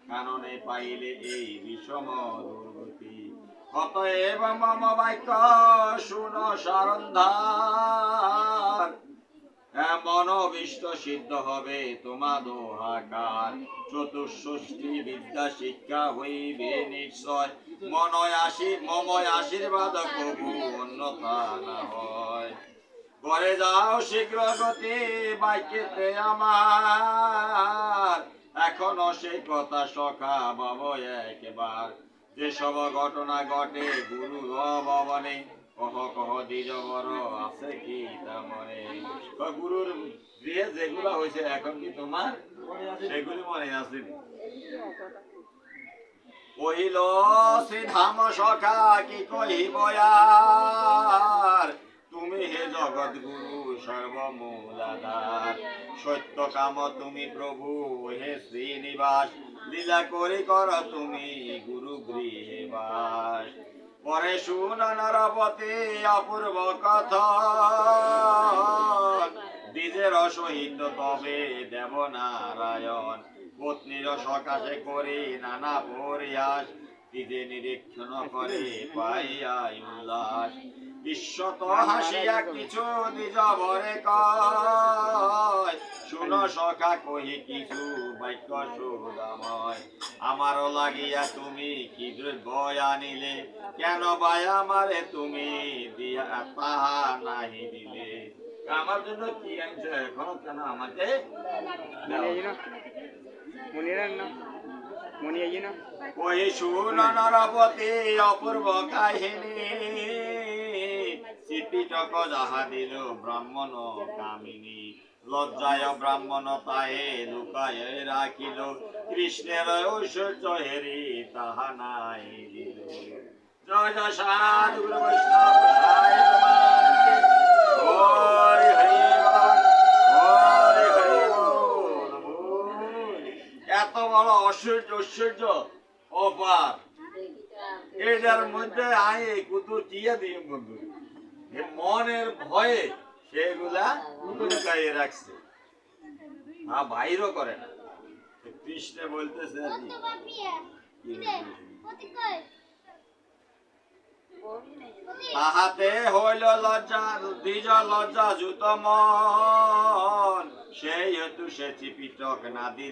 কাননে পাইলে এই বিষম দুর্গতি। অতএব মম বাক্য শুন সারন্ধার, মনোবিষ্ট সিদ্ধ হবে তোমা দোহাকার। চতুষ্ষষ্ঠী বিদ্যা শিক্ষা হইবে নিশ্চয়, মময় আশীর্বাদ কবু অন্যথা না হয়। করে যাও শীঘ্র গতি বাক্যেতে আমার, এখনো সেই কথা সখা ভাব একবার। যেসব ঘটনা ঘটে গুরু ভবনে, কহ কহ দ্বিজ বড় আছে কি তা মনে। গুরুর গৃহে যেগুলো হয়েছে এখন কি তোমার সেগুলি মনে আছে? কহিল শ্রীধাম সখা কি কহিব আর, তুমি হে জগৎ গুরু সর্বমূলাধার। সত্য কাম তুমি প্রভু হে শ্রীনিবাস, লীলা করে কর তুমি গুরু গৃহে বাস। পরে শুন নরপতি অপূর্ব কথা, দ্বিজের সহিত তবে দেব নারায়ণ। পত্নীর সকাশে করে নানা পরিহাস, দ্বিজে নিরীক্ষণ করে পাইয়া উল্লাস। বিশ্বত হাসিয়া কিছু দ্বিজ ভরে কয়, শুন সখা কহি কিছু বাক্য সুদাময়। আমারও লাগিয়া তুমি কি দ্রব্য আনিলে, কেন ভাই আমারে তুমি দিয়া তাহা নাহি দিলে। আমার জন্য কি আনছে এখন, কেন আমাকে কহি শুন নরপতি অপূর্ব কাহিনী। শ্রীপিটক যাহা দিল ব্রাহ্মণ কামিনী, লজ্জায় ব্রাহ্মণ তাহে লুকায় রাখিল। কৃষ্ণের ঐশ্বর্য হেরি তাহা নাই দিল। জয় জয় সাধু গুরু বৈষ্ণব সাই তোমাকে। হরি হরি বল, হরি হরি বল বল। এত বড় ঐশ্বর্য অপার, এটার মধ্যে আয় কুতুর টিয়া দিয়ে বন্ধু মনের ভয়ে সেগুলা লুকাইয়ে রাখছে, বাইরও করে না। কৃষ্ণ বলতেছে তাহাতে হইল লজ্জা দ্বিজ লজ্জা যুত মন, সেই হেতু সে ত্রিপিটক নাদি